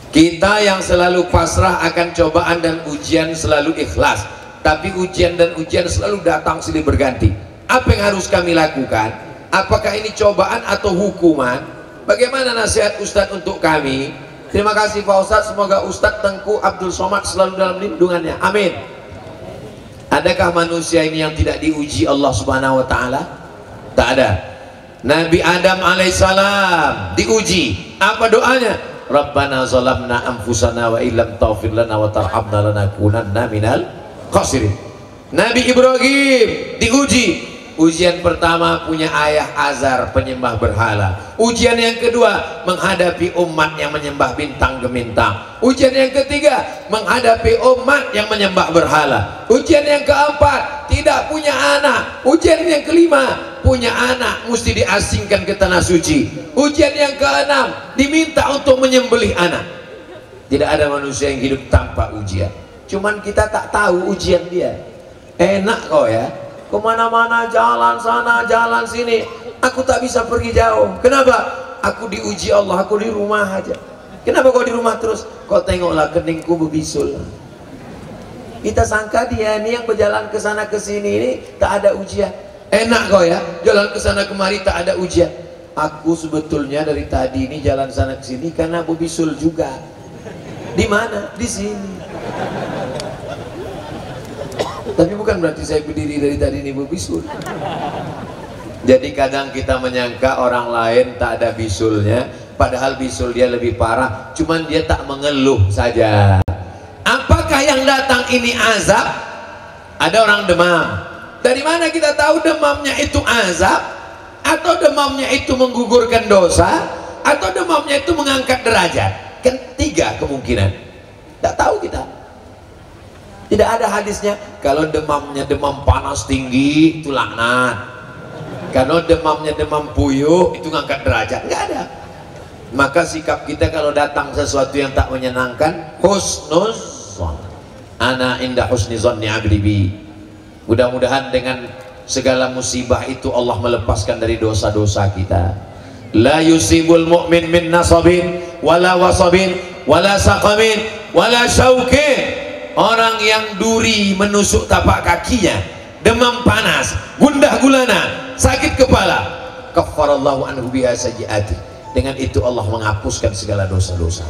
Kita yang selalu pasrah akan cobaan dan ujian selalu ikhlas, tapi ujian dan ujian selalu datang silih berganti. Apa yang harus kami lakukan? Apakah ini cobaan atau hukuman? Bagaimana nasihat Ustadz untuk kami? Terima kasih Pak Ustadz, semoga Ustadz Tengku Abdul Somad selalu dalam lindungannya, amin. Adakah manusia ini yang tidak diuji Allah Subhanahu wa Ta'ala? Tak ada. Nabi Adam alaihissalam diuji. Apa doanya? Rabbana zalamna anfusana wa illam taghfir lana wa tarhamna lanakunanna minal khasirin. Nabi Ibrahim diuji. Ujian pertama punya ayah Azar penyembah berhala. Ujian yang kedua menghadapi umat yang menyembah bintang gemintang. Ujian yang ketiga menghadapi umat yang menyembah berhala. Ujian yang keempat tidak punya anak. Ujian yang kelima punya anak mesti diasingkan ke tanah suci. Ujian yang keenam diminta untuk menyembelih anak. Tidak ada manusia yang hidup tanpa ujian. Cuman kita tak tahu ujian dia. Enak kok ya, kemana-mana, jalan sana, jalan sini, aku tak bisa pergi jauh. Kenapa? Aku diuji Allah, aku di rumah aja. Kenapa kau di rumah terus? Kau tengoklah keningku berbisul. Kita sangka dia ini yang berjalan ke sana ke sini ini tak ada ujian. Enak kau ya, jalan ke sana kemari tak ada ujian. Aku sebetulnya dari tadi ini jalan sana ke sini karena berbisul juga. Di mana? Di sini. Tapi bukan berarti saya berdiri dari tadi ini berbisul. Jadi kadang kita menyangka orang lain tak ada bisulnya, padahal bisul dia lebih parah, cuman dia tak mengeluh saja. Apakah yang datang ini azab? Ada orang demam. Dari mana kita tahu demamnya itu azab? Atau demamnya itu menggugurkan dosa? Atau demamnya itu mengangkat derajat? Kan tiga kemungkinan. Tak tahu kita. Tidak ada hadisnya kalau demamnya demam panas tinggi itu laknat, kalau demamnya demam puyuh itu ngangkat derajat. Nggak ada. Maka sikap kita kalau datang sesuatu yang tak menyenangkan, husnuzon, ana inda husni zonni abdi bi. Mudah-mudahan dengan segala musibah itu Allah melepaskan dari dosa-dosa kita. La yusibul mu'min min nasabin wala wasabin wala saqamin wala syaukin. Orang yang duri menusuk tapak kakinya, demam panas, gundah gulana, sakit kepala, kafarallahu anhu biha sayyiati. Dengan itu Allah menghapuskan segala dosa-dosa.